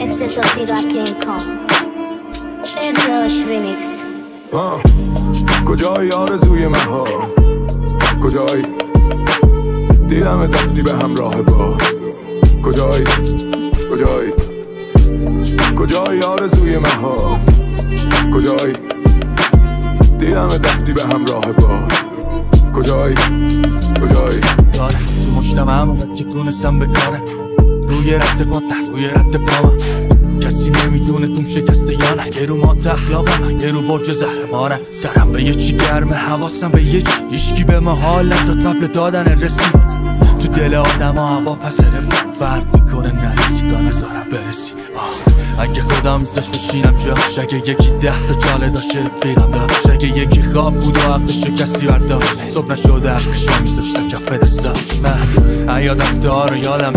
اختصاصی رپ گیم کام ارتعاش ریمیکس. کجایی آرزوی من ها؟ کجایی دیدم رفتی به همراه با؟ کجایی کجایی کجایی آرزوی من ها؟ کجایی دیدم رفتی به همراه با؟ کجایی کجایی داره تو مجتمعم که تونستم بکاره روی رد پاتن روی رد پامم کسی نمیدونه توم شکسته یا نه. یه رو مات اخلاقم یه رو برج زهرمارم. سرم به یه چی گرمه حواسم به یه چی. هیچکی به ما حال نداد قبل دادن رسید. تو دل آدم ها هوا پس رفت فرق میکنه نرسی تا نظارم برسی. اگه خودم میزش بشینم جاش، اگه یکی 10 تا چاله داشت رفیقم داشت، اگه یکی خواب بود و حقشو کسی برداشت، صبح نشده حقشو میزشتم کف دستاش. من یاد افتار یادم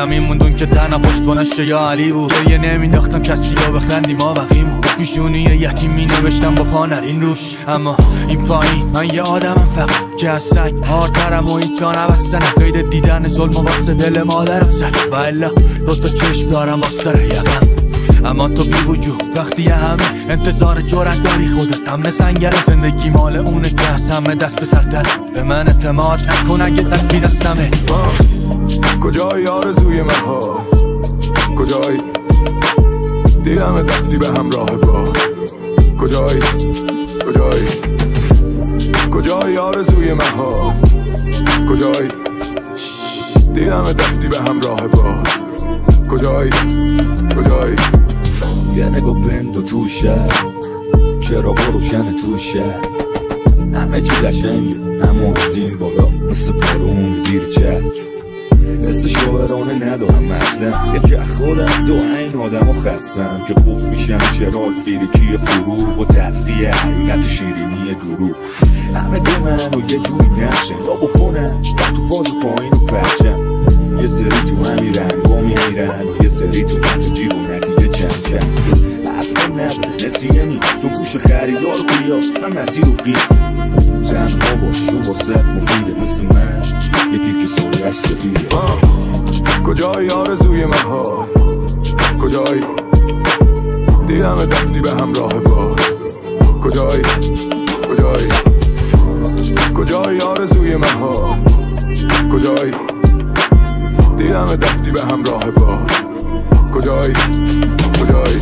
این اون که تنها پشتوانش یا علی بود. یه نمینداختم کسی رو بخندیم ما وقیمون. پیشونی یتیمی نوشتم با پا نرین روش. اما این پایین من یه آدمم فقط که از سنگ هارترم و این جا نبستنم. قید دیدن ظلم و واسه دل مادرم زد و الا 2 تا چشم دارم واسه یقم. اما تو بی وجود وقتی همه انتظار جرأت داری، خودت هم سنگره. زندگی مال اونه که از همه دست به سرتره. به من اعتماد نکن اگه دست بی دستمه. کجایی آرزوی من ها؟ کجایی دیدم رفتی به همراه با؟ کجایی کجایی کجایی آرزوی من ها؟ کجایی دیدم رفتی به همراه با؟ کجایی کجایی یه نگاه بند تو شهر، چرا روشن تو شهر، همه چی قشنگه اما زیر بالا مثل بارون زیر چرخ. حس شاعرانه ندارم اصلا، یکی از خودم دو این آدم ها خستم که قفل میشن شرال فیرکی فروغ و تلخیه حقیقت شیرینی دروغ. همه دو من و یه جوری نقشن یا بکنن تو فاز پایین و پرچم. یه سری تو همی رنگا میمیرن و یه سری تو من جیب و نتیجه چند چند. حرفم نداره نسیمی تو گوش خریدار و قیاس من مسیر و قیل. تنها باش و واسه مفیده مثل من یکی که سایش سفیده. کجایی آرزوی من ها؟ کجایی دیدم رفتی به همراه با؟ کجایی کجایی کجایی آرزوی من ها؟ کجایی دیدم رفتی به همراه با؟ کجایی کجایی